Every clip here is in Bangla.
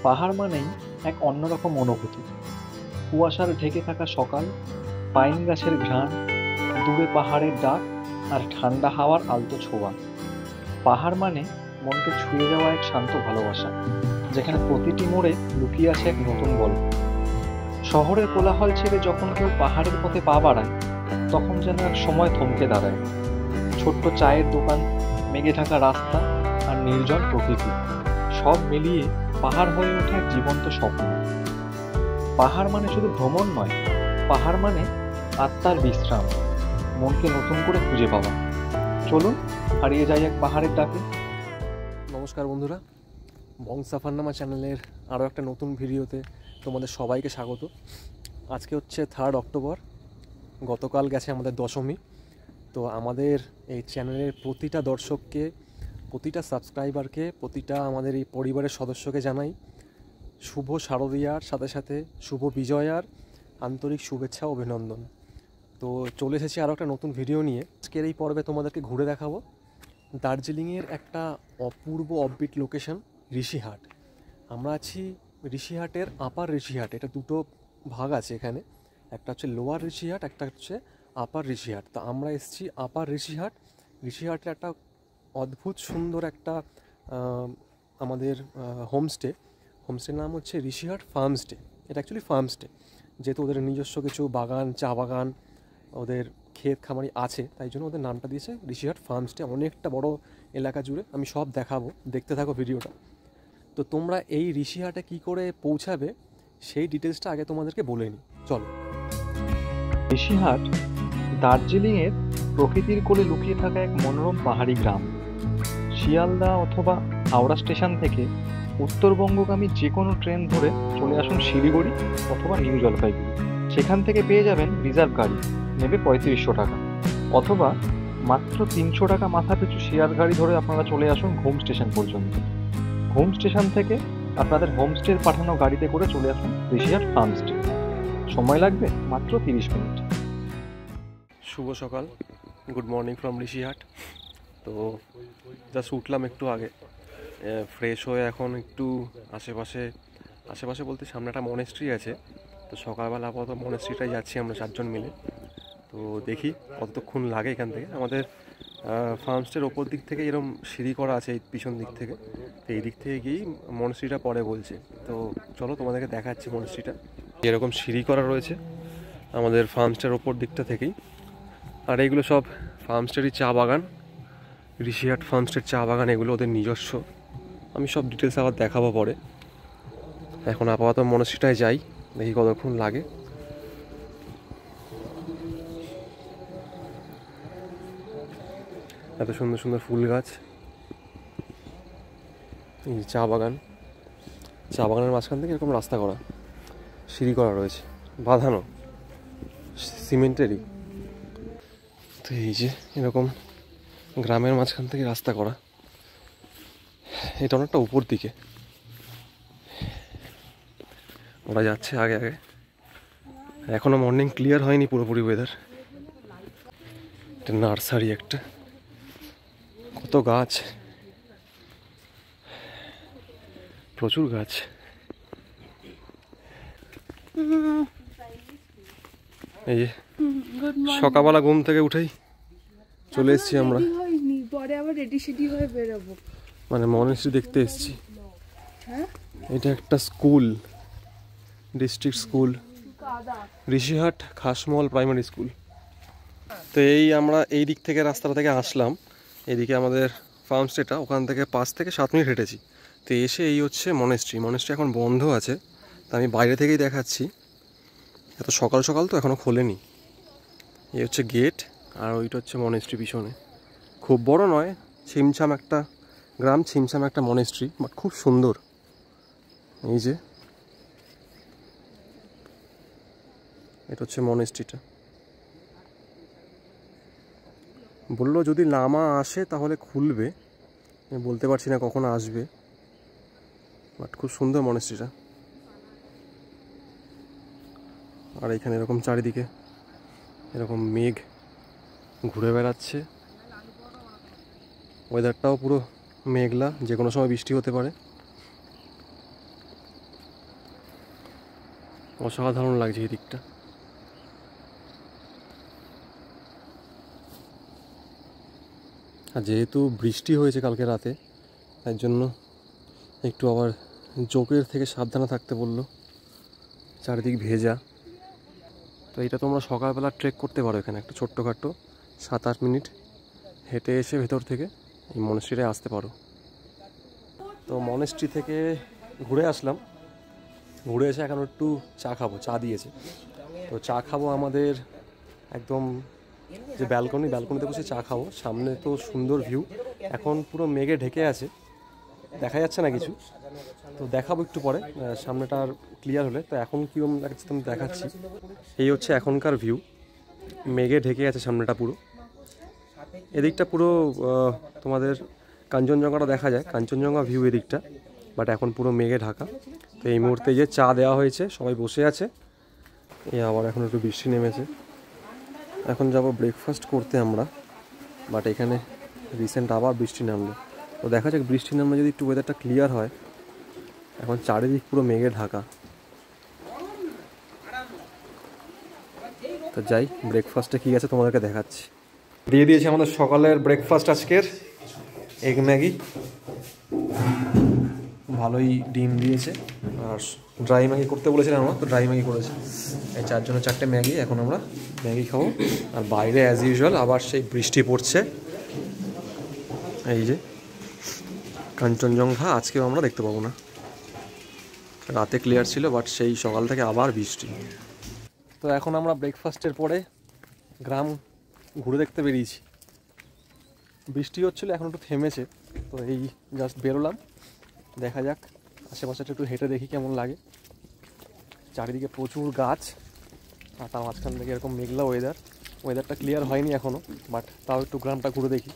পাহাড় মানেই এক অন্যরকম অনুভূতি। কুয়াশার ঢেকে থাকা সকাল, পাইন গাছের ঘ্রাণ, দূরে পাহাড়ের ডাক আর ঠান্ডা হাওয়ার আলতো ছোঁয়া। পাহাড় মানে মনকে ছুঁয়ে যাওয়া এক শান্ত ভালোবাসা, যেখানে প্রতিটি মোড়ে লুকিয়ে আছে এক নতুন গল্প। শহরের কোলাহল ছেড়ে যখন কেউ পাহাড়ের পথে পা বাড়ায়, তখন যেন এক সময় থমকে দাঁড়ায়। ছোট্ট চায়ের দোকান, মেঘে ঢাকা রাস্তা আর নির্জন প্রকৃতি, সব মিলিয়ে পাহাড় হয়ে ওঠে এক জীবন্ত স্বপ্ন। পাহাড় মানে শুধু ভ্রমণ নয়, পাহাড় মানে আত্মার বিশ্রাম, মনকে নতুন করে খুঁজে পাওয়া। চলুন হারিয়ে যাই এক পাহাড়ের ডাকে। নমস্কার বন্ধুরা, বং সাফারনামা চ্যানেলের আরও একটা নতুন ভিডিওতে তোমাদের সবাইকে স্বাগত। আজকে হচ্ছে 3 অক্টোবর। গতকাল গেছে আমাদের দশমী। তো আমাদের এই চ্যানেলের প্রতিটা দর্শককে, প্রতিটা সাবস্ক্রাইবারকে, প্রতিটা আমাদের এই পরিবারের সদস্যকে জানাই শুভ শারদীয়ার সাথে সাথে শুভ বিজয়ার আন্তরিক শুভেচ্ছা ও অভিনন্দন। তো চলে এসেছি আরও একটা নতুন ভিডিও নিয়ে। আজকের এই পর্বে তোমাদেরকে ঘুরে দেখাবো দার্জিলিংয়ের একটা অপূর্ব অফবিট লোকেশন, ঋষিহাট। আমরা আছি ঋষিহাটের আপার ঋষিহাট। এটা দুটো ভাগ আছে এখানে, একটা হচ্ছে লোয়ার ঋষিহাট, একটা হচ্ছে আপার ঋষিহাট। তো আমরা এসেছি আপার ঋষিহাট। ঋষিহাটের একটা অদ্ভুত সুন্দর একটা আমাদের হোমস্টের নাম হচ্ছে ঋষিহাট ফার্মস্টে। এটা অ্যাকচুয়ালি ফার্মস্টে, যেহেতু ওদের নিজস্ব কিছু বাগান, চা বাগান, ওদের ক্ষেত খামারি আছে, তাই জন্য ওদের নামটা দিয়েছে ঋষিহাট ফার্মস্টে। অনেকটা বড় এলাকা জুড়ে, আমি সব দেখাবো, দেখতে থাকো ভিডিওটা। তো তোমরা এই ঋষিহাটে কী করে পৌঁছাবে সেই ডিটেলসটা আগে তোমাদেরকে বলে নিই, চলো। ঋষিহাট দার্জিলিংয়ের প্রকৃতির কোলে লুকিয়ে থাকা এক মনোরম পাহাড়ি গ্রাম। শিয়ালদা অথবা হাওড়া স্টেশন থেকে উত্তরবঙ্গগামী যে কোনো ট্রেন ধরে চলে আসুন শিলিগুড়ি অথবা নিউ জলপাইগুড়ি। সেখান থেকে পেয়ে যাবেন রিজার্ভ গাড়ি, নেবে 3500 টাকা, অথবা মাত্র 300 টাকা মাথা পিছু শেয়ার গাড়ি ধরে আপনারা চলে আসুন ঘুম স্টেশন পর্যন্ত। ঘুম স্টেশন থেকে আপনাদের হোমস্টের পাঠানো গাড়িতে করে চলে আসুন ঋষিহাট ফার্মস্টে। সময় লাগবে মাত্র 30 মিনিট। শুভ সকাল, গুড মর্নিং ফ্রম ঋষিহাট। তো জাস্ট উঠলাম একটু আগে, ফ্রেশ হয়ে এখন একটু আশেপাশে বলতে সামনে একটা মনেস্ট্রি আছে। তো সকালবেলা আপাতত মনেস্ট্রিটাই যাচ্ছি আমরা 4 জন মিলে। তো দেখি কতক্ষণ লাগে এখান থেকে। আমাদের ফার্মস্টের ওপর দিক থেকে এরকম সিঁড়ি করা আছে এই পিছন দিক থেকে, তো এই দিক থেকে গিয়েই মনেস্ট্রিটা পরে বলছে। তো চলো তোমাদেরকে দেখাচ্ছি মনেস্ট্রিটা। এরকম সিঁড়ি করা রয়েছে আমাদের ফার্মস্টের ওপর দিকটা থেকেই। আর এইগুলো সব ফার্মস্টেরই চা বাগান, ঋষিহাট ফার্মস্টের চা বাগান, এগুলো ওদের নিজস্ব। আমি সব ডিটেলস আবার দেখাবো পরে। এখন আপাতত মনেস্ট্রিটায় যাই, দেখি কতক্ষণ লাগে। এত সুন্দর সুন্দর ফুল গাছ, এই চা বাগানের মাঝখান থেকে এরকম রাস্তা করা, সিঁড়ি করা রয়েছে, বাঁধানো সিমেন্টেরই। তো এই যে এরকম গ্রামের মাঝখান থেকে রাস্তা করা, এটা অনেকটা উপর দিকে। ওরা যাচ্ছে আগে আগে, এখনো মর্নিং ক্লিয়ার হয়নি পুরোপুরি ওয়েদার। এটা নার্সারি একটা, কত গাছ, প্রচুর গাছ। এই যে সকালবেলা ঘুম থেকে উঠেই চলে এসেছি আমরা, মানে মনেস্ট্রি দেখতে এসেছি। এটা একটা school, district school, Rishihat Khasmal primary school. তো আমরা এই দিক থেকে রাস্তাটা থেকে আসলাম, এইদিকে আমাদের ফার্মস্টেটা, ওখান থেকে 5 থেকে 7 মিনিট হেঁটেছি। তো এসে এই হচ্ছে মনেস্ট্রি এখন বন্ধ আছে, তো আমি বাইরে থেকেই দেখাচ্ছি। এত সকাল সকাল তো এখনও খোলেনি। এই হচ্ছে গেট, আর ওইটা হচ্ছে মনেস্ট্রি পিছনে। খুব বড় নয়, ছিমছাম একটা গ্রাম, ছিমছাম একটা মনেস্ট্রি, বাট খুব সুন্দর। এই যে এটা হচ্ছে মনেস্ট্রিটা। বললো যদি লামা আসে তাহলে খুলবে, আমি বলতে পারছি না কখন আসবে, বাট খুব সুন্দর মনেস্ট্রিটা। আর এখানে এরকম চারিদিকে এরকম মেঘ ঘুরে বেড়াচ্ছে, ওয়েদারটাও পুরো মেঘলা, যে কোনো সময় বৃষ্টি হতে পারে। অসাধারণ লাগছে এই দিকটা। আর যেহেতু বৃষ্টি হয়েছে কালকে রাতে, তার জন্য একটু আবার জোকের থেকে সাবধানে থাকতে বললো, চারিদিক ভেজা। তো এটা তোমরা সকালবেলা ট্রেক করতে পারো, এখানে একটা ছোট্টখাটো 7-8 মিনিট হেঁটে এসে ভেতর থেকে এই মনেস্ট্রিতে আসতে পারো। তো মনেস্ট্রি থেকে ঘুরে আসলাম, ঘুরে এসে এখন একটু চা খাবো, চা দিয়েছে। তো চা খাবো আমাদের একদম যে ব্যালকনিতে বসে চা খাবো। সামনে তো সুন্দর ভিউ, এখন পুরো মেঘে ঢেকে আছে, দেখা যাচ্ছে না কিছু। তো দেখাবো একটু পরে সামনেটা আর ক্লিয়ার হলে। তো এখন কীরকম লাগছে তুমি দেখাচ্ছি। এই হচ্ছে এখনকার ভিউ, মেঘে ঢেকে আছে সামনেটা পুরো। এদিকটা পুরো তোমাদের কাঞ্চনজঙ্ঘাটা দেখা যায়, কাঞ্চনজঙ্ঘা ভিউ এদিকটা, বাট এখন পুরো মেঘে ঢাকা। তো এই মুহূর্তে যে চা দেওয়া হয়েছে, সবাই বসে আছে। এই আবার এখন একটু বৃষ্টি নেমেছে, এখন যাব ব্রেকফাস্ট করতে আমরা, বাট এখানে রিসেন্ট আবার বৃষ্টি নামলো। তো দেখা যাক বৃষ্টি নামলে যদি একটু ওয়েদারটা ক্লিয়ার হয়। এখন চারিদিক পুরো মেঘে ঢাকা। তো যাই, ব্রেকফাস্টে কী আছে তোমাদেরকে দেখাচ্ছি। দিয়ে দিয়েছে আমাদের সকালের ব্রেকফাস্ট আজকের এগ ম্যাগি, ভালোই ডিম দিয়েছে। আর ড্রাই ম্যাগি করতে বলেছিলাম আমরা, তো ড্রাই ম্যাগি করেছে। এই 4 জনের 4টে ম্যাগি, এখন আমরা ম্যাগি খাবো। আর বাইরে অ্যাজ ইউজুয়াল আবার সেই বৃষ্টি পড়ছে। এই যে কাঞ্চনজঙ্ঘা আজকেও আমরা দেখতে পাবো না, রাতে ক্লিয়ার ছিল, বাট সেই সকাল থেকে আবার বৃষ্টি। তো এখন আমরা ব্রেকফাস্টের পরে গ্রাম ঘুরে দেখতে বেরিয়েছি। বৃষ্টি হচ্ছিলো, এখন একটু থেমেছে। তো এই জাস্ট বেরোলাম, দেখা যাক আশেপাশেটা একটু হেঁটে দেখি কেমন লাগে। চারিদিকে প্রচুর গাছ, আর তার মাঝখান থেকে এরকম মেঘলা ওয়েদারটা ক্লিয়ার হয়নি এখনও, বাট তাও একটু গ্রামটা ঘুরে দেখি,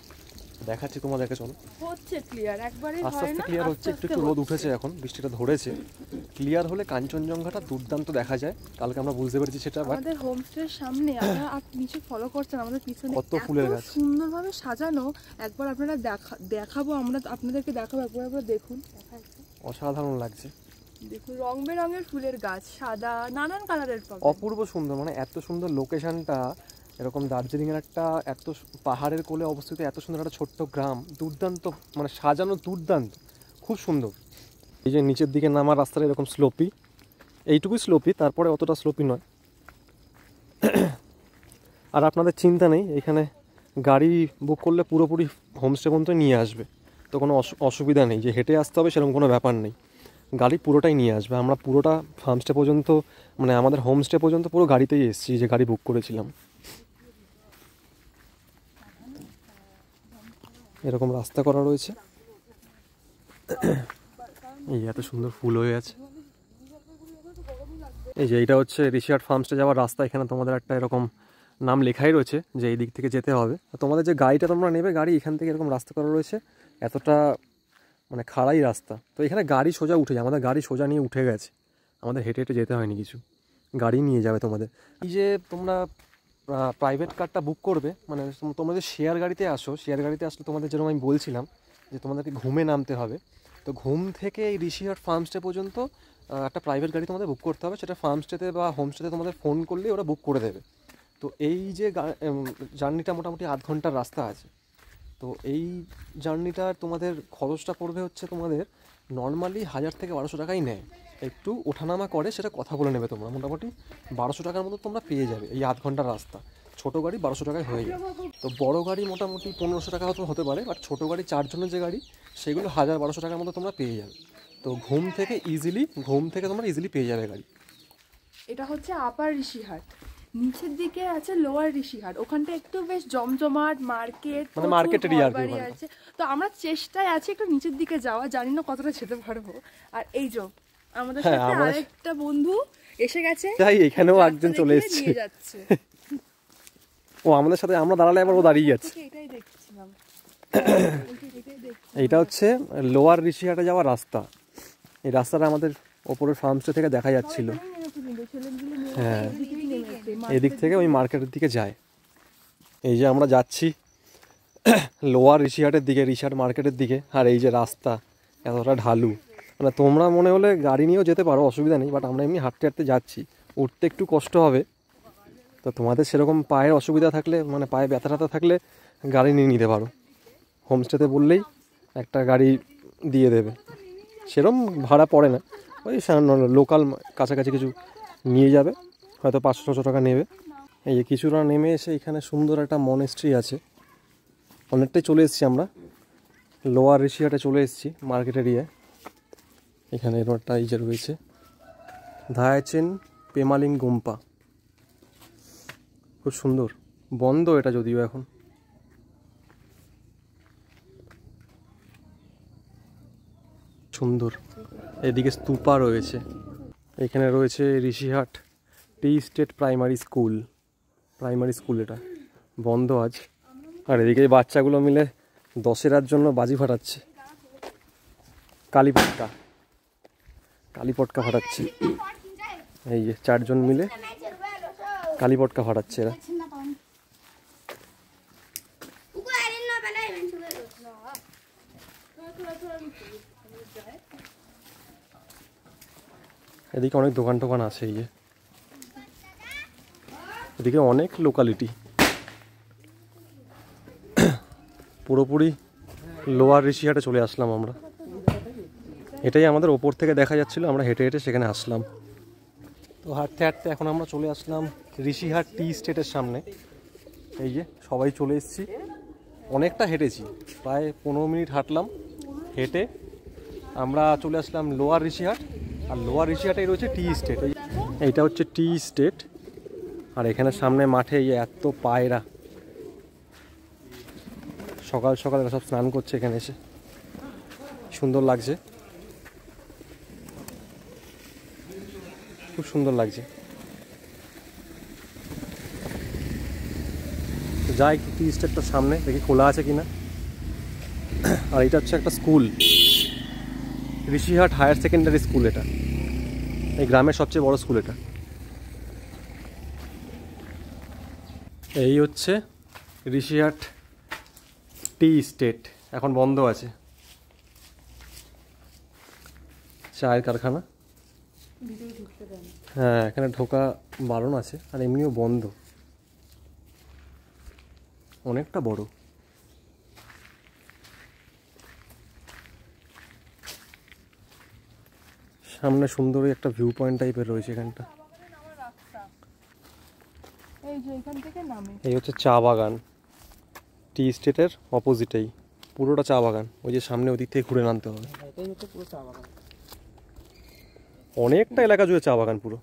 দেখাচ্ছি তোমাদেরকে। চলো, হচ্ছে ক্লিয়ার, একবারে আস্তে আস্তে ক্লিয়ার হচ্ছে, একটু একটু রোদ উঠেছে, এখন বৃষ্টিটা ধরেছে। ক্লিয়ার হলে কাঞ্চনজঙ্ঘাটা দুর্দান্ত দেখা যায়, কালকে আমরা বুঝতে পেরেছি সেটা। বাট আমাদের হোমস্টের সামনে আপনারা নিচে ফলো করছেন, আমাদের পিছনে কত ফুলের গাছ সুন্দরভাবে সাজানো। একবার আপনারা দেখাবো, আমরা আপনাদেরকে দেখাবো, একবার দেখুন, অসাধারণ লাগছে। দেখুন রং বেরঙের ফুলের গাছ, সাদা নানান কালারের পাবেন, অপূর্ব সুন্দর। মানে এত সুন্দর লোকেশনটা, এরকম দার্জিলিংয়ের একটা এত পাহাড়ের কোলে অবস্থিত এত সুন্দর একটা ছোট্ট গ্রাম, দুর্দান্ত, মানে সাজানো দুর্দান্ত, খুব সুন্দর। এই যে নিচের দিকে নামার রাস্তাটা এরকম স্লোপি, এইটুকুই স্লোপি, তারপরে অতটা স্লোপি নয়। আর আপনাদের চিন্তা নেই, এখানে গাড়ি বুক করলে পুরোপুরি হোমস্টে পর্যন্ত নিয়ে আসবে, তো কোনো অসুবিধা নেই যে হেঁটে আসতে হবে সেরকম কোনো ব্যাপার নেই, গাড়ি পুরোটাই নিয়ে আসবে। আমরা পুরোটা ফার্মস্টে পর্যন্ত, মানে আমাদের হোমস্টে পর্যন্ত পুরো গাড়িতেই এসেছি, যে গাড়ি বুক করেছিলাম। এরকম রাস্তা করা রয়েছে, এই এত সুন্দর ফুল হয়ে আছে। এই যে এইটা হচ্ছে ঋষিহাট ফার্মস্টে যাওয়ার রাস্তা, এখানে তোমাদের একটা এরকম নাম লেখাই রয়েছে যে এই দিক থেকে যেতে হবে। তোমাদের যে গাড়িটা তোমরা নেবে, গাড়ি এখান থেকে এরকম রাস্তা করা রয়েছে, এতটা মানে খাড়াই রাস্তা। তো এখানে গাড়ি সোজা উঠে যায়, আমাদের গাড়ি সোজা নিয়ে উঠে গেছে, আমাদের হেঁটে হেঁটে যেতে হয়নি কিছু, গাড়ি নিয়ে যাবে তোমাদের। এই যে তোমরা প্রাইভেট কারটা বুক করবে, মানে তোমরা যে শেয়ার গাড়িতে আসো, শেয়ার গাড়িতে আসলে তোমাদের যেরকম আমি বলছিলাম যে তোমাদেরকে ঘুমে নামতে হবে। তো ঘুম থেকে এই ঋষিহাট ফার্মস্টে পর্যন্ত একটা প্রাইভেট গাড়ি তোমাদের বুক করতে হবে, সেটা ফার্মস্টেতে বা হোমস্টেতে তোমাদের ফোন করলে ওরা বুক করে দেবে। তো এই যে জার্নিটা মোটামুটি 8 ঘন্টার রাস্তা আছে। তো এই জার্নিটার তোমাদের খরচটা পড়বে হচ্ছে তোমাদের নর্মালি 1000 থেকে 1200 টাকাই নেয়, একটু ওঠানামা করে, সেটা কথা বলে নেবে তোমরা। মোটামুটি 1200 টাকার মতো তোমরা পেয়ে যাবে এই 8 ঘন্টার রাস্তা। ছোটো গাড়ি 1200 টাকায় হয়ে যাবে। তো বড় গাড়ি মোটামুটি 1500 টাকা হতে পারে, বাট ছোটো গাড়ি 4 জনের যে গাড়ি, সেগুলো 1000-1200 টাকার মতো তোমরা পেয়ে যাবে। তো ঘুম থেকে তোমরা ইজিলি পেয়ে যাবে গাড়ি। এটা হচ্ছে আপার ঋষিহাট, নিচের দিকে আছে লোয়ার ঋষিহাট, ওখানটা একটু বেশ জমজমাট মার্কেট, মানে মার্কেটেরই আর কি আছে। তো আমরা চেষ্টায় আছি একটু নিচের দিকে যাওয়া, জানি না কতটা যেতে পারবো। আর এই যে আমাদের সাথে আরেকটা বন্ধু এসে গেছে, তাই এখানেও একজন চলে এসেছে, নিয়ে যাচ্ছে। ও আমাদের সাথে, আমরা দাঁড়ালে আবার ও দাঁড়িয়ে যাচ্ছে। এটাই দেখছিলাম, এইটা হচ্ছে লোয়ার ঋষিহাটে যাওয়ার রাস্তা। এই রাস্তাটা আমাদের ওপরের ফার্মস্টে থেকে দেখা যাচ্ছিল। হ্যাঁ, এদিক থেকে ওই মার্কেটের দিকে যায়। এই যে আমরা যাচ্ছি লোয়ার ঋষিহাটের দিকে, ঋষিহাট মার্কেটের দিকে। আর এই যে রাস্তা এতটা ঢালু, মানে তোমরা মনে হলে গাড়ি নিয়েও যেতে পারো, অসুবিধা নেই, বাট আমরা এমনি হাঁটতে হাঁটতে যাচ্ছি, উঠতে একটু কষ্ট হবে। তো তোমাদের সেরকম পায়ের অসুবিধা থাকলে, মানে পায়ে ব্যথা ট্যাথা থাকলে গাড়ি নিয়ে নিতে পারো। হোমস্টেতে বললেই একটা গাড়ি দিয়ে দেবে, সেরকম ভাড়া পড়ে না, ওই লোকাল কাছাকাছি কিছু নিয়ে যাবে, হয়তো 500-600 টাকা নেবে। এই যে কিছুটা নেমে এসে এখানে সুন্দর একটা মনেস্ট্রি আছে। অনেকটাই চলে এসেছি আমরা, লোয়ার ঋষিহাটে চলে এসেছি মার্কেট এরিয়ায়। এখানে এরকম একটা এই যে রয়েছে ধায়াচেন পেমালিং গোম্পা, খুব সুন্দর। বন্ধ এটা যদিও এখন। সুন্দর, এদিকে স্তূপা রয়েছে। এখানে রয়েছে ঋষিহাট টি স্টেট প্রাইমারি স্কুল, এটা বন্ধ আজ। আর এদিকে বাচ্চাগুলো মিলে দশেরার জন্য বাজি ফাটাচ্ছে, কালী পটকা ফাটাচ্ছে। এই যে 4 জন মিলে কালী পটকা ফাটাচ্ছে এরা। এদিকে অনেক দোকান টোকান আছে, এই যে এদিকে অনেক লোকালিটি। পুরোপুরি লোয়ার ঋষিহাটে চলে আসলাম আমরা। এটাই আমাদের ওপর থেকে দেখা যাচ্ছিল, আমরা হেঁটে হেঁটে সেখানে আসলাম। তো হাঁটতে হাঁটতে এখন আমরা চলে আসলাম ঋষিহাট টি স্টেটের সামনে। এই যে সবাই চলে এসেছি, অনেকটা হেঁটেছি, প্রায় 15 মিনিট হাঁটলাম। হেঁটে আমরা চলে আসলাম লোয়ার ঋষিহাট। আর লোয়ার ঋষিহাটেই রয়েছে টি স্টেট, এইটা হচ্ছে টি স্টেট। আর এখানে সামনে মাঠে এত পায়রা, সকাল সকাল সব স্নান করছে এখানে এসে, সুন্দর লাগছে, খুব সুন্দর লাগছে। যাই একটু টি স্টেটটার সামনে দেখি খোলা আছে কিনা। আর এটা হচ্ছে একটা school, Rishihat higher secondary school. এটা এই গ্রামের সবচেয়ে বড় স্কুল এটা। এই হচ্ছে ঋষিহাট টি স্টেট, এখন বন্ধ আছে, চায়ের কারখানা। হ্যাঁ, এখানে ঢোকা বারণ আছে, আর এমনিও বন্ধ, অনেকটা বড়। সামনে সুন্দরই একটা ভিউ পয়েন্ট টাইপের রয়েছে এখানটা। এই হচ্ছে চা বাগান, টি স্টেটের অপোজিটেই পুরোটা চা বাগান। ওই যে সামনে ওদিক থেকে ঘুরে নামতে হবে। অনেকটা এলাকা জুড়ে চা বাগান পুরো,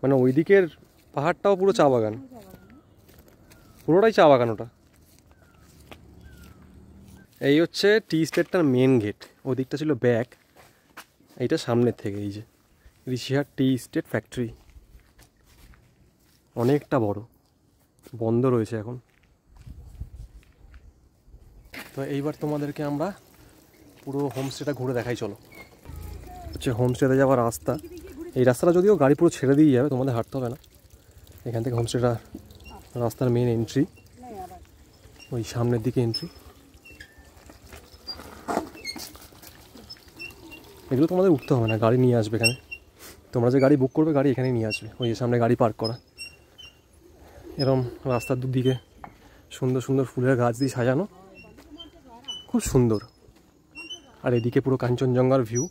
মানে ওই দিকের পাহাড়টাও পুরো চা বাগান, পুরোটাই চা বাগান ওটা। এই হচ্ছে টি স্টেটটার মেন গেট, ওদিকটা ছিল ব্যাক, এইটা সামনের থেকে। এই যে ঋষিহাট টি স্টেট ফ্যাক্টরি, অনেকটা বড়, বন্ধ রয়েছে এখন। তো এইবার তোমাদেরকে আমরা পুরো হোমস্টেটা ঘুরে দেখাই, চলো। হচ্ছে হোমস্টেতে যাওয়ার রাস্তা, এই রাস্তাটা যদিও গাড়ি পুরো ছেড়ে দিয়ে যাবে, তোমাদের হাঁটতে হবে না। এখান থেকে হোমস্টেটা রাস্তার মেন এন্ট্রি, ওই সামনের দিকে এন্ট্রি। এগুলো তোমাদের উঠতে হবে না, গাড়ি নিয়ে আসবে এখানে। তোমরা যে গাড়ি বুক করবে, গাড়ি এখানেই নিয়ে আসবে, ওই সামনে গাড়ি পার্ক করা। এরকম রাস্তার দুদিকে সুন্দর সুন্দর ফুলের গাছ দিয়ে সাজানো, খুব সুন্দর। আর এদিকে পুরো কাঞ্চনজঙ্ঘার ভিউ,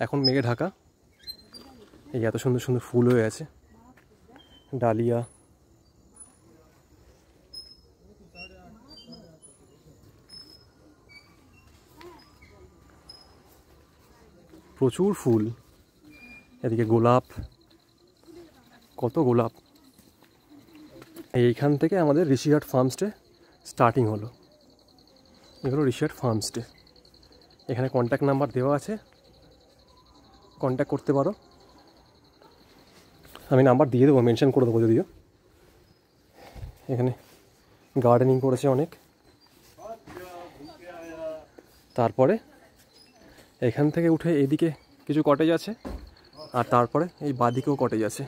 এখন মেঘে ঢাকা। এই এত সুন্দর সুন্দর ফুল হয়ে আছে, ডালিয়া। প্রচুর ফুল, এদিকে গোলাপ, কত গোলাপ। এইখান থেকে আমাদের ঋষিহাট ফার্মস্টে স্টার্টিং হলো। এগুলো ঋষিহাট ফার্মস্টে। এখানে কন্ট্যাক্ট নাম্বার দেওয়া আছে, কন্ট্যাক্ট করতে পারো। আমি নাম্বার দিয়ে দেবো, মেনশন করে দেবো যদিও। এখানে গার্ডেনিং করেছে অনেক। তারপরে এখান থেকে উঠে এদিকে কিছু কটেজ আছে, আর তারপরে এই বাদিকেও কটেজ আছে।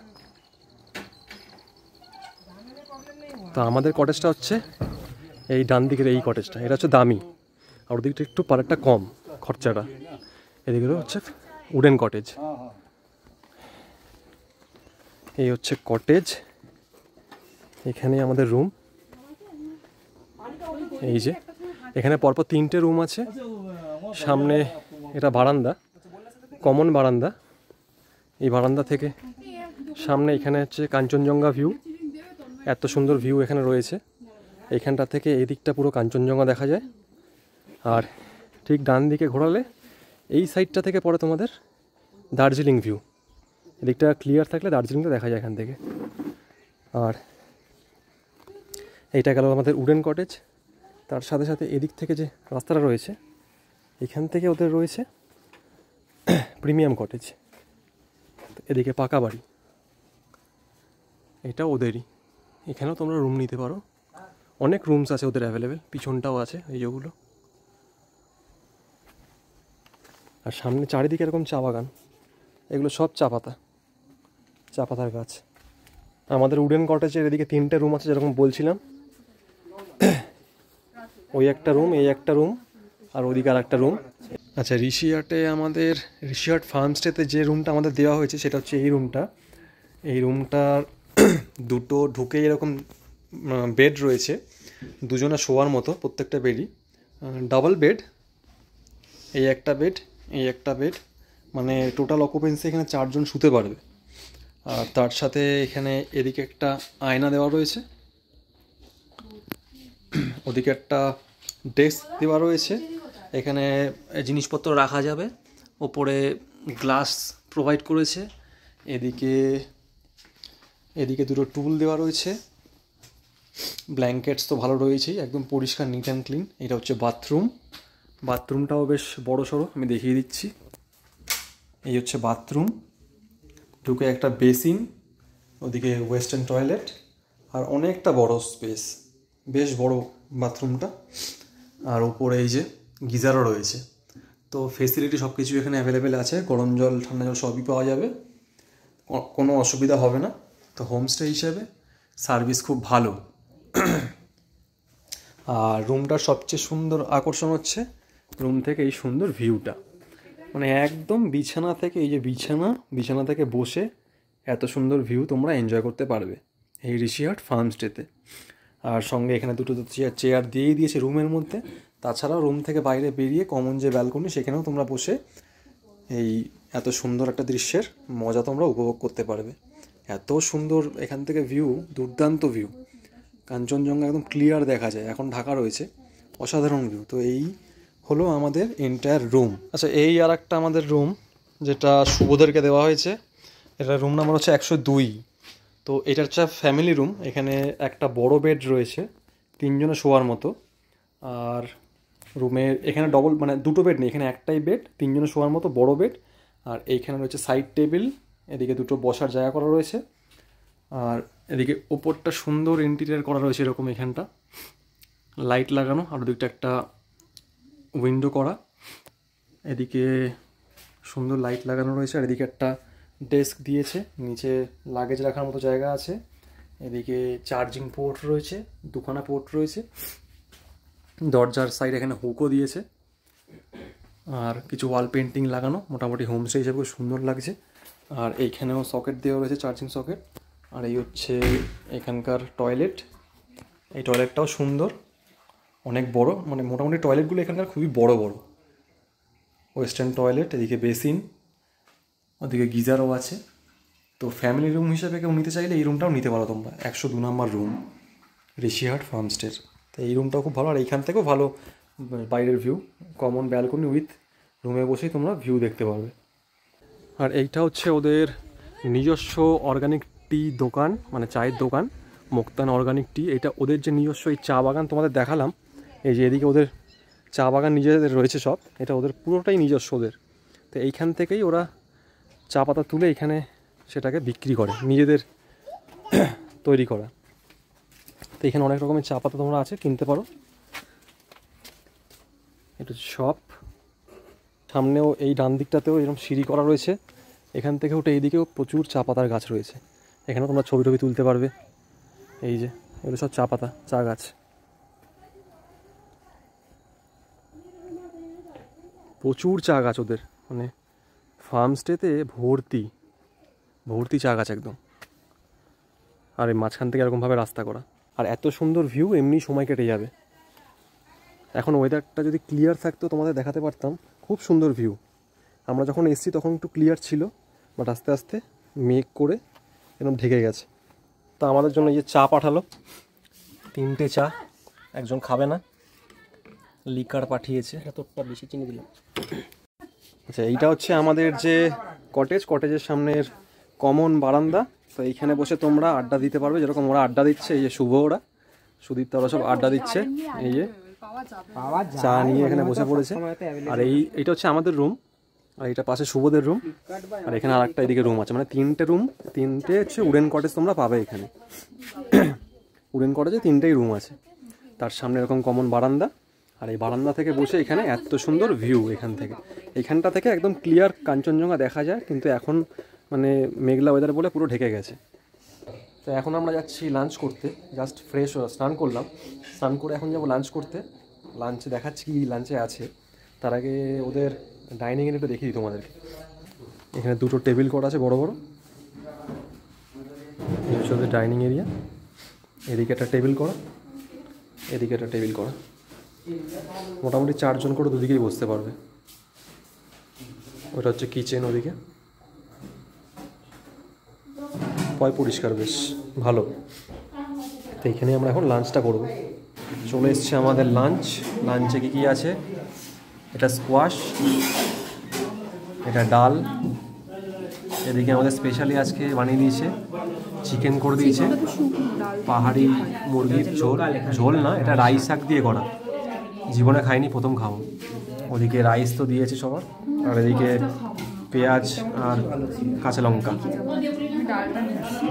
তো আমাদের কটেজটা হচ্ছে এই ডান দিকের এই কটেজটা, এটা হচ্ছে দামি, আর ওদিকটা একটু পারেরটা কম খরচাটা। এদিকে হচ্ছে উডেন কটেজ। এই হচ্ছে কটেজ, এখানে আমাদের রুম। এই যে এখানে পরপর 3টে রুম আছে, সামনে এটা বারান্দা, কমন বারান্দা। এই বারান্দা থেকে সামনে এখানে হচ্ছে কাঞ্চনজঙ্ঘা ভিউ, এত সুন্দর ভিউ এখানে রয়েছে। এইখানটা থেকে এই দিকটা পুরো কাঞ্চনজঙ্ঘা দেখা যায়। আর ঠিক ডান দিকে ঘোরালে এই সাইডটা থেকে পরে তোমাদের দার্জিলিং ভিউ। এদিকটা ক্লিয়ার থাকলে দার্জিলিংটা দেখা যায় এখান থেকে। আর এইটা গেল আমাদের উডেন কটেজ। তার সাথে সাথে এদিক থেকে যে রাস্তাটা রয়েছে এখান থেকে ওদের রয়েছে প্রিমিয়াম কটেজ। এদিকে পাকা বাড়ি, এটা ওদেরই। এখানেও তোমরা রুম নিতে পারো, অনেক রুমস আছে ওদের অ্যাভেলেবেল। পিছনটাও আছে এই যেগুলো। আর সামনে চারিদিকে এরকম চা বাগান, এগুলো সব চা পাতা, চা পাতার গাছ। আমাদের উডেন কটেজের এদিকে 3টে রুম আছে যেরকম বলছিলাম। ওই একটা রুম, এই একটা রুম, আর ওদিকে আর একটা রুম। আচ্ছা, ঋষিহাটে আমাদের ঋষিহাট ফার্মস্টেতে যে রুমটা আমাদের দেওয়া হয়েছে সেটা হচ্ছে এই রুমটা। এই রুমটার দুটো ঢুকে এরকম বেড রয়েছে, দুজনে শোয়ার মতো, প্রত্যেকটা বেডই ডাবল বেড। এই একটা বেড, এই একটা বেড, মানে টোটাল অকুপেন্সি এখানে 4 জন শুতে পারবে। আর তার সাথে এখানে এদিকে একটা আয়না দেওয়া রয়েছে, ওদিকে একটা ডেস্ক দেওয়া রয়েছে, এখানে জিনিসপত্র রাখা যাবে। ওপরে গ্লাস প্রোভাইড করেছে। এদিকে এদিকে দুটো টুল দেওয়া রয়েছে। ব্ল্যাঙ্কেটস তো ভালো রয়েছেই, একদম পরিষ্কার, নিট অ্যান্ড ক্লিন। এটা হচ্ছে বাথরুম। বাথরুমটাও বেশ বড় সড়ো, আমি দেখিয়ে দিচ্ছি। এই হচ্ছে বাথরুম, ঢুকে একটা বেসিন, ওদিকে ওয়েস্টার্ন টয়লেট, আর অনেকটা বড় স্পেস, বেশ বড় বাথরুমটা। আর উপরে এই যে গিজারও রয়েছে। তো ফেসিলিটি সব কিছু এখানে অ্যাভেলেবেল আছে, গরম জল ঠান্ডা জল সবই পাওয়া যাবে, কোনো অসুবিধা হবে না। তো হোমস্টে হিসেবে সার্ভিস খুব ভালো। আর রুমটার সবচেয়ে সুন্দর আকর্ষণ হচ্ছে রুম থেকে এই সুন্দর ভিউটা, মানে একদম বিছানা থেকে, এই যে বিছানা থেকে বসে এত সুন্দর ভিউ তোমরা এনজয় করতে পারবে এই ঋষিহাট ফার্মস্টেতে। আর সঙ্গে এখানে দুটো চেয়ার দিয়েই দিয়েছে রুমের মধ্যে। তাছাড়াও রুম থেকে বাইরে বেরিয়ে কমন যে ব্যালকনি, সেখানেও তোমরা বসে এই এত সুন্দর একটা দৃশ্যের মজা তোমরা উপভোগ করতে পারবে। এত সুন্দর এখান থেকে ভিউ, দুর্দান্ত ভিউ, কাঞ্চনজঙ্ঘা একদম ক্লিয়ার দেখা যায়। এখন ঢাকা রয়েছে, অসাধারণ ভিউ। তো এই হলো আমাদের এন্টায়ার রুম। আচ্ছা, এই আর একটা আমাদের রুম যেটা শুভদেরকে দেওয়া হয়েছে, এটা রুম নাম্বার হচ্ছে 102। তো এটা হচ্ছে ফ্যামিলি রুম। এখানে একটা বড় বেড রয়েছে 3 জনে শোয়ার মতো। আর রুমের এখানে ডবল, মানে দুটো বেড নেই, এখানে একটাই বেড, 3 জনে শোয়ার মতো বড় বেড। আর এইখানে রয়েছে সাইড টেবিল, এদিকে দুটো বসার জায়গা করা রয়েছে। আর এদিকে ওপরটা সুন্দর ইন্টেরিয়ার করা রয়েছে এরকম, এখানটা লাইট লাগানো, আর ওদিকটা একটা উইন্ডো করা, এদিকে সুন্দর লাইট লাগানো রয়েছে। আর এদিকে একটা ডেস্ক দিয়েছে, নিচে লাগেজ রাখার মতো জায়গা আছে। এদিকে চার্জিং পোর্ট রয়েছে, 2খানা পোর্ট রয়েছে। দরজার সাইড এখানে হুকও দিয়েছে, আর কিছু ওয়াল পেন্টিং লাগানো। মোটামুটি হোমস্টে হিসেবে খুব সুন্দর লাগছে। আর এইখানেও সকেট দেওয়া রয়েছে, চার্জিং সকেট। আর এই হচ্ছে এখানকার টয়লেট। এই টয়লেটটাও সুন্দর, অনেক বড়, মানে মোটামুটি টয়লেটগুলো এখানকার খুবই বড় বড়। ওয়েস্টার্ন টয়লেট, এদিকে বেসিন, ওদিকে গিজারও আছে। তো ফ্যামিলি রুম হিসেবে কেউ নিতে চাইলে এই রুমটাও নিতে পারো তোমরা। 102 নম্বর রুম ঋষিহাট ফার্মস্টের। তো এই রুমটাও খুব ভালো। আর এইখান থেকেও ভালো বাইরের ভিউ, কমন ব্যালকনি উইথ রুমে বসেই তোমরা ভিউ দেখতে পারবে। আর এইটা হচ্ছে ওদের নিজস্ব অর্গানিক টি দোকান, মানে চায়ের দোকান, মুক্তান অর্গানিক টি। এটা ওদের যে নিজস্ব এই চা বাগান তোমাদের দেখালাম, এই যে এদিকে ওদের চা বাগান নিজেদের রয়েছে সব, এটা ওদের পুরোটাই নিজস্ব ওদের। তো এইখান থেকেই ওরা চা পাতা তুলে এখানে সেটাকে বিক্রি করে, নিজেদের তৈরি করা। তো এখানে অনেক রকমের চা পাতা তোমরা আছে, কিনতে পারো। এটা শপ, সামনেও এই ডান দিকটাতেও এরকম সিঁড়ি করা রয়েছে। এখান থেকে উঠে এইদিকেও প্রচুর চা পাতার গাছ রয়েছে, এখানেও তোমরা ছবি টবি তুলতে পারবে। এই যে এগুলো সব চা পাতা, চা গাছ, প্রচুর চা গাছ ওদের। মানে ফার্মস্টেতে ভর্তি ভর্তি চা গাছ একদম, আর এই মাঝখান থেকে এরকমভাবে রাস্তা করা, আর এত সুন্দর ভিউ, এমনি সময় কেটে যাবে। এখন ওয়েদারটা যদি ক্লিয়ার থাকতো তোমাদের দেখাতে পারতাম, খুব সুন্দর ভিউ। আমরা যখন এসেছি তখন একটু ক্লিয়ার ছিল, বাট আস্তে আস্তে মেঘ করে এরকম ঢেকে গেছে। তা আমাদের জন্য এই যে চা পাঠালো, 3টে চা, একজন খাবে না, লিকার পাঠিয়েছে, এতটা বেশি চিনি দিলাম। আচ্ছা, এইটা হচ্ছে আমাদের যে কটেজের সামনের কমন বারান্দা। তো এইখানে বসে তোমরা আড্ডা দিতে পারবে, যেরকম ওরা আড্ডা দিচ্ছে, এই যে শুভ, ওরা সুদীপ্তা, ওরা সব আড্ডা দিচ্ছে, এই যে চা নিয়ে এখানে বসে পড়েছে। আর এইটা হচ্ছে আমাদের রুম, আর এইটা পাশে শুভদের রুম, আর এখানে আর একটা এদিকে রুম আছে, মানে 3টে রুম, 3টে হচ্ছে উডেন কটেজ তোমরা পাবে এখানে। উডেন কটেজে 3টেই রুম আছে, তার সামনে এরকম কমন বারান্দা, আর এই বারান্দা থেকে বসে এখানে এত সুন্দর ভিউ। এইখানটা থেকে একদম ক্লিয়ার কাঞ্চনজঙ্ঘা দেখা যায়, কিন্তু এখন মানে মেঘলা ওয়েদার বলে পুরো ঢেকে গেছে। তো এখন আমরা যাচ্ছি লাঞ্চ করতে, জাস্ট ফ্রেশ স্নান করলাম, স্নান করে এখন যাবো লাঞ্চ করতে। লাঞ্চে দেখাচ্ছি কি লাঞ্চে আছে, তার আগে ওদের ডাইনিং এরিয়াটা দেখিয়ে দিই তোমাদেরকে। এখানে 2টো টেবিল করা আছে বড় বড়, এই হচ্ছে ওদের ডাইনিং এরিয়া। এদিকে একটা টেবিল করা, এদিকে একটা টেবিল করা, মোটামুটি 4 জন করে দুদিকেই বসতে পারবে। ওটা হচ্ছে কিচেন, ওদিকে পরিষ্কার, বেশ ভালো। তো এইখানে আমরা এখন লাঞ্চটা করব। চলে এসছে আমাদের লাঞ্চে কী আছে, এটা স্কোয়াশ, এটা ডাল, এদিকে আমাদের স্পেশালি আজকে বানিয়ে দিয়েছে চিকেন করে দিয়েছে, পাহাড়ি মুরগির ঝোল না, এটা রাইস শাক দিয়ে করা, জীবনে খাইনি, প্রথম খাবো। ওদিকে রাইস তো দিয়েছে সবার, আর এদিকে পেঁয়াজ আর কাঁচা লঙ্কা।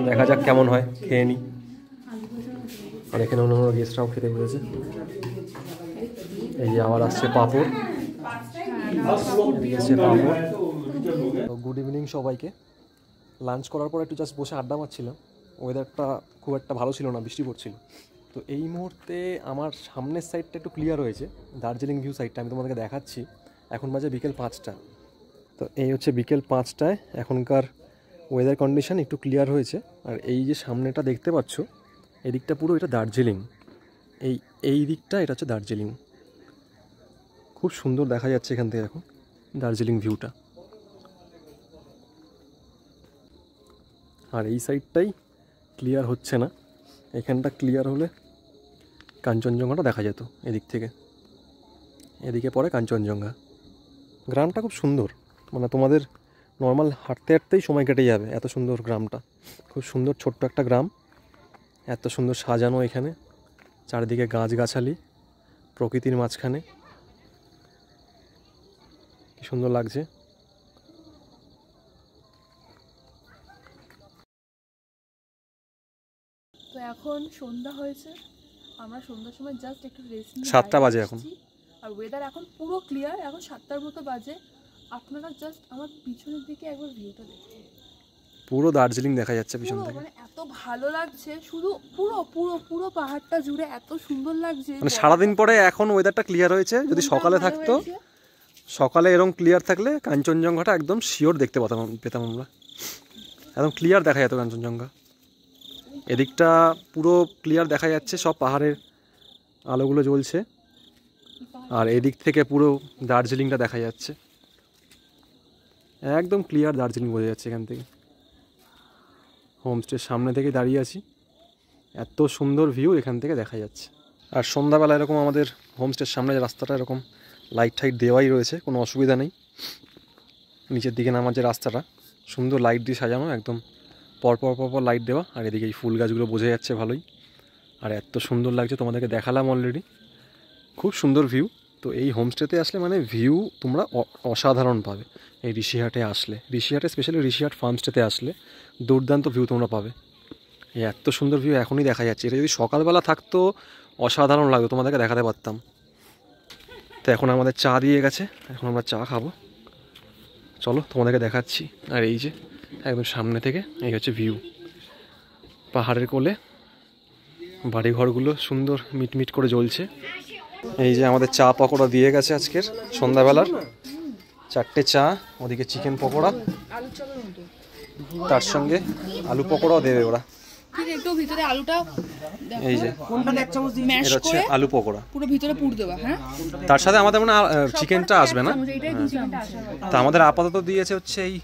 দেখা যাক কেমন হয়, খেয়ে নিই। আর এখানে অন্য গেস্টরাও খেতে পেরেছে। এই যে আবার আসছে পাঁপড়, গুড ইভিনিং সবাইকে। লাঞ্চ করার পর একটু জাস্ট বসে আড্ডা মারছিলাম, ওয়েদারটা খুব একটা ভালো ছিল না, বৃষ্টি পড়ছিল। তো এই মুহূর্তে আমার সামনের সাইডটা একটু ক্লিয়ার হয়েছে, দার্জিলিং ভিউ সাইডটা আমি তোমাদেরকে দেখাচ্ছি। এখন বাজে বিকেল 5টা। তো এই হচ্ছে বিকেল 5টায় এখনকার ওয়েদার কন্ডিশন একটু ক্লিয়ার হয়েছে। আর এই যে সামনেটা দেখতে পাচ্ছ, এই দিকটা পুরো এটা দার্জিলিং, এই দিকটা এটা হচ্ছে দার্জিলিং। খুব সুন্দর দেখা যাচ্ছে এখান থেকে এখন দার্জিলিং ভিউটা। আর এই সাইডটাই ক্লিয়ার হচ্ছে না, এখানটা ক্লিয়ার হলে কাঞ্চনজঙ্ঘাটা দেখা যেত এদিক থেকে। এদিকে পরে কাঞ্চনজঙ্ঘা। গ্রামটা খুব সুন্দর, মানে তোমাদের নর্মাল হাঁটতে হাঁটতেই সময় কেটে যাবে, এত সুন্দর গ্রামটা। খুব সুন্দর ছোট্ট একটা গ্রাম, এত সুন্দর সাজানো, এখানে চারিদিকে গাছগাছালি, প্রকৃতির মাঝখানে, কি সুন্দর লাগছে। তো এখন সন্ধ্যা হয়েছে, আমরা সন্ধ্যার সময় জাস্ট একটু রেস্ট নিয়ে 7টা বাজে এখন, আর ওয়েদার এখন পুরো ক্লিয়ার, এখন 7টার মতো বাজে। আপনারা জাস্ট আমার পিছনের দিকে একবার ভিউটা দেখুন, পুরো দার্জিলিং দেখা যাচ্ছে পিছন থেকে। মানে এত ভালো লাগছে, শুধু পুরো পুরো পুরো পাহাড়টা জুড়ে এত সুন্দর লাগছে। মানে সারাদিন পরে এখন ওয়েদারটা ক্লিয়ার হয়েছে। যদি সকালে থাকতো, সকালে এরকম ক্লিয়ার থাকলে কাঞ্চনজঙ্ঘাটা একদম শিওর দেখতে পেতাম আমরা, একদম ক্লিয়ার দেখা যেত কাঞ্চনজঙ্ঘা। এদিকটা পুরো ক্লিয়ার দেখা যাচ্ছে, সব পাহাড়ের আলোগুলো জ্বলছে, আর এদিক থেকে পুরো দার্জিলিংটা দেখা যাচ্ছে, একদম ক্লিয়ার দার্জিলিং বোঝা যাচ্ছে এখান থেকে। হোমস্টের সামনে থেকে দাঁড়িয়ে আছি, এত সুন্দর ভিউ এখান থেকে দেখা যাচ্ছে। আর সন্ধ্যাবেলা এরকম আমাদের হোমস্টের সামনে যে রাস্তাটা, এরকম লাইট টাইট দেওয়াই রয়েছে, কোনো অসুবিধা নেই। নিচের দিকে নামার যে রাস্তাটা সুন্দর লাইট দিয়ে সাজানো, একদম পরপর লাইট দেওয়া, আর এদিকে এই ফুল গাছগুলো বোঝা যাচ্ছে ভালোই। আর এত সুন্দর লাগছে, তোমাদেরকে দেখালাম অলরেডি, খুব সুন্দর ভিউ। তো এই হোমস্টেতে আসলে মানে ভিউ তোমরা অসাধারণ পাবে। এই ঋষিহাটে আসলে, ঋষিহাটে স্পেশালি ঋষিহাট ফার্মস্টেতে আসলে দুর্দান্ত ভিউ তোমরা পাবে। এই এত সুন্দর ভিউ এখনই দেখা যাচ্ছে, এটা যদি সকালবেলা থাকতো অসাধারণ লাগতো, তোমাদেরকে দেখাতে পারতাম। তো এখন আমাদের চা দিয়ে গেছে, এখন আমরা চা খাবো, চলো তোমাদেরকে দেখাচ্ছি। আর এই যে একদম সামনে থেকে এই হচ্ছে ভিউ, পাহাড়ের কোলে বাড়িঘরগুলো সুন্দর মিটমিট করে জ্বলছে। এই যে আমাদের চা পকোড়া দিয়ে গেছে আজকের সন্ধ্যাবেলার, 4টে চা, ওদিকে চিকেন পকোড়া, আলুর চপের মতো। তার সঙ্গে আলু পকোড়াও দেবে ওরা। ঠিক একটু ভিতরে আলুটা এই যে ম্যাশ এটা হচ্ছে করে আলু পকোড়া, পুরো ভিতরে পুর দেবা। হ্যাঁ, তার সাথে আমাদের মনে হয় চিকেনটা আসবে না। এইটাই চিকেনটা আসবে। তা আমাদের আপাতত দিয়েছে হচ্ছে এই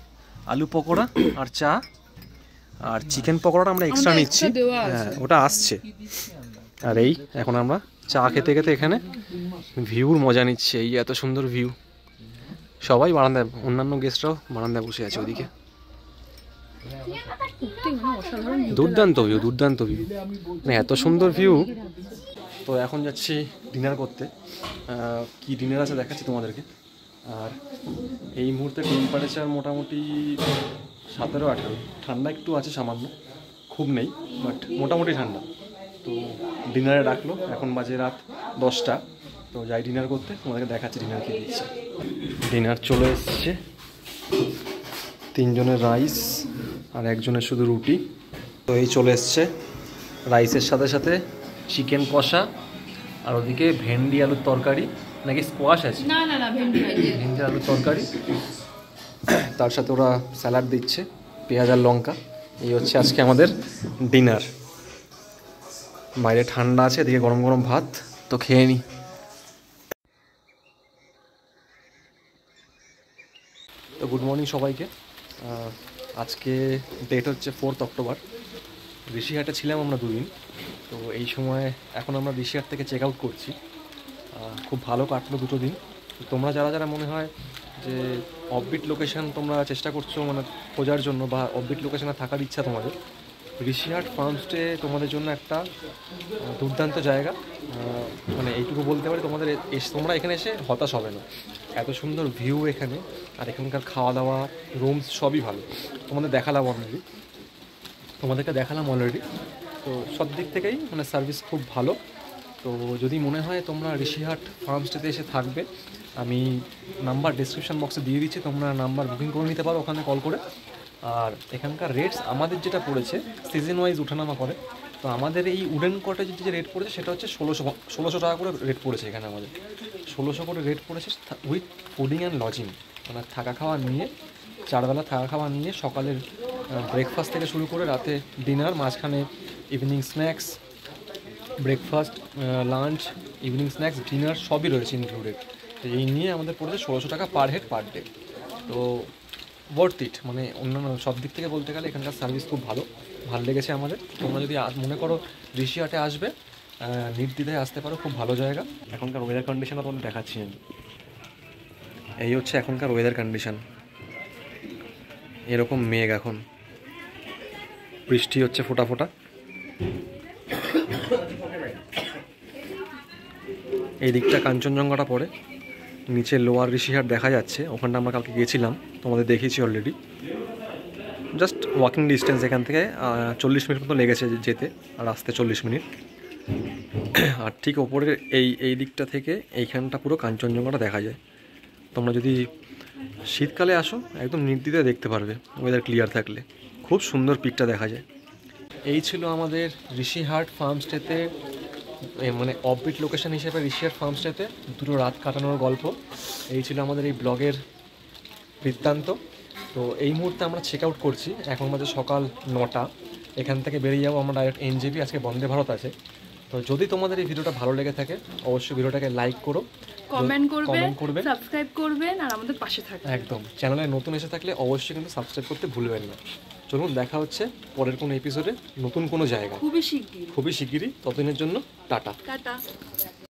আলু পকোড়া আর চা, আর চিকেন পকোড়াটা আমরা এক্সট্রা আমাদের নিচ্ছি। extra দেওয়া আছে। হ্যাঁ, ওটা আসছে। আর এই এখন আমরা চা খেতে খেতে এখানে ভিউর মজা নিচ্ছি। এই এত সুন্দর ভিউ, সবাই বারান্দায়, অন্যান্য গেস্টরাও বারান্দায় বসে আছে ওদিকে। অসাধারণ দুর্দান্ত ভিউ, দুর্দান্ত ভিউ, মানে এত সুন্দর ভিউ। তো এখন যাচ্ছি ডিনার করতে। কি ডিনার আছে দেখাচ্ছি তোমাদেরকে। আর এই মুহূর্তে টেম্পারেচার মোটামুটি 17-18, ঠান্ডা একটু আছে সামান্য, খুব নেই, বাট মোটামুটি ঠান্ডা। তো ডিনারে রাখলো, এখন বাজে রাত 10টা। তো যাই ডিনার করতে, তোমাদেরকে দেখাচ্ছি ডিনার কী দিচ্ছে। ডিনার চলে এসছে, 3 জনের রাইস আর 1 জনের শুধু রুটি। তো এই চলে এসছে রাইসের সাথে সাথে চিকেন কষা, আর ওদিকে ভেন্ডি আলুর তরকারি, নাকি স্কোয়াশ আছে, না না না ভেন্ডি ভেন্ডি আলুর তরকারি, তার সাথে ওরা স্যালাড দিচ্ছে, পেঁয়াজ আর লঙ্কা। এই হচ্ছে আজকে আমাদের ডিনার। বাইরে ঠান্ডা আছে, এদিকে গরম গরম ভাত। তো খেয়ে নিই। তো গুড মর্নিং সবাইকে। আজকে ডেট হচ্ছে 4 অক্টোবর। ঋষিহাটে ছিলাম আমরা 2 দিন। তো এই সময় এখন আমরা ঋষিহাট থেকে চেক আউট করছি। খুব ভালো কাটলো 2 দিন। তোমরা যারা যারা মনে হয় যে অফবিট লোকেশন তোমরা চেষ্টা করছো মানে খোঁজার জন্য, বা অফবিট লোকেশনে থাকার ইচ্ছা তোমাদের, ঋষিহাট ফার্মস্টে তোমাদের জন্য একটা দুর্দান্ত জায়গা। মানে এইটুকু বলতে পারি, তোমরা এখানে এসে হতাশ হবে না। এত সুন্দর ভিউ এখানে, আর এখানকার খাওয়া দাওয়া, রুমস সবই ভালো। তোমাদেরকে দেখালাম অলরেডি। তো সব দিক থেকেই মানে সার্ভিস খুব ভালো। তো যদি মনে হয় তোমরা ঋষিহাট ফার্মস্টেতে এসে থাকবে, আমি নাম্বার ডিসক্রিপশান বক্সে দিয়ে দিচ্ছি, তোমরা নাম্বার বুকিং করে নিতে পারো ওখানে কল করে। আর এখানকার রেটস আমাদের যেটা পড়েছে, সিজন ওয়াইজ ওঠানামা করে। তো আমাদের এই উডেন কটেজের যে রেট পড়েছে সেটা হচ্ছে 1600 টাকা করে রেট পড়েছে এখানে আমাদের। 1600 করে রেট পড়েছে উইথ ফুডিং অ্যান্ড লজিং, মানে থাকা খাওয়া নিয়ে, 4 বেলা থাকা খাওয়া নিয়ে, সকালের ব্রেকফাস্ট থেকে শুরু করে রাতে ডিনার, মাঝখানে evening snacks, breakfast, lunch, evening snacks, dinner সবই রয়েছে ইনক্লুডেড। তো এই নিয়ে আমাদের পড়েছে 1600 টাকা পার হেড পার ডে। তো ওয়ার্থ ইট, মানে অন্যান্য সব দিক থেকে বলতে গেলে এখানকার সার্ভিস খুব ভালো লেগেছে আমাদের। তোমরা যদি মনে করো ঋষিহাটে আসবে, নির্দ্বিধায় আসতে পারো, খুব ভালো জায়গা। এখনকার ওয়েদার কন্ডিশন তোমাদের দেখাচ্ছি আমি। এই হচ্ছে এখনকার ওয়েদার কন্ডিশন, এরকম মেঘ, এখন বৃষ্টি হচ্ছে ফোঁটা ফোঁটা। এই দিকটা কাঞ্চনজঙ্ঘাটা পড়ে, নিচে লোয়ার ঋষিহাট দেখা যাচ্ছে। ওখানটা আমরা কালকে গেছিলাম, তোমাদের দেখিয়েছি অলরেডি। জাস্ট ওয়াকিং ডিস্টেন্স এখান থেকে 40 মিনিট মতো লেগেছে যেতে, আর আসতে 40 মিনিট। আর ঠিক ওপরের এই দিকটা থেকে এইখানটা পুরো কাঞ্চনজঙ্ঘাটা দেখা যায়। তোমরা যদি শীতকালে আসো একদম নির্দ্বিধায় দেখতে পারবে, ওয়েদার ক্লিয়ার থাকলে খুব সুন্দর পিকটা দেখা যায়। এই ছিল আমাদের ঋষিহাট ফার্মস্টেতে, মানে অফবিট লোকেশন হিসেবে ঋষিহাট ফার্মস্টেতে 2 রাত কাটানোর গল্প। এই ছিল আমাদের এই ব্লগের বৃত্তান্ত। তো এই মুহূর্তে আমরা চেক আউট করছি, এখন বাজে সকাল 9টা। এখান থেকে বেরিয়ে যাবো আমরা ডাইরেক্ট NJP, আজকে বন্দে ভারত আছে। তো যদি তোমাদের এই ভিডিওটা ভালো লেগে থাকে অবশ্যই ভিডিওটাকে লাইক করো, কমেন্ট করবে, সাবস্ক্রাইব করবেন, আর আমাদের পাশে থাকবেন। একদম চ্যানেলে নতুন এসে থাকলে অবশ্যই কিন্তু সাবস্ক্রাইব করতে ভুলবেন না। চলুন দেখা হচ্ছে পরের কোনো এপিসোডে, নতুন কোনো জায়গা, খুবই শিগগিরই। ততদিনের জন্য টাটা।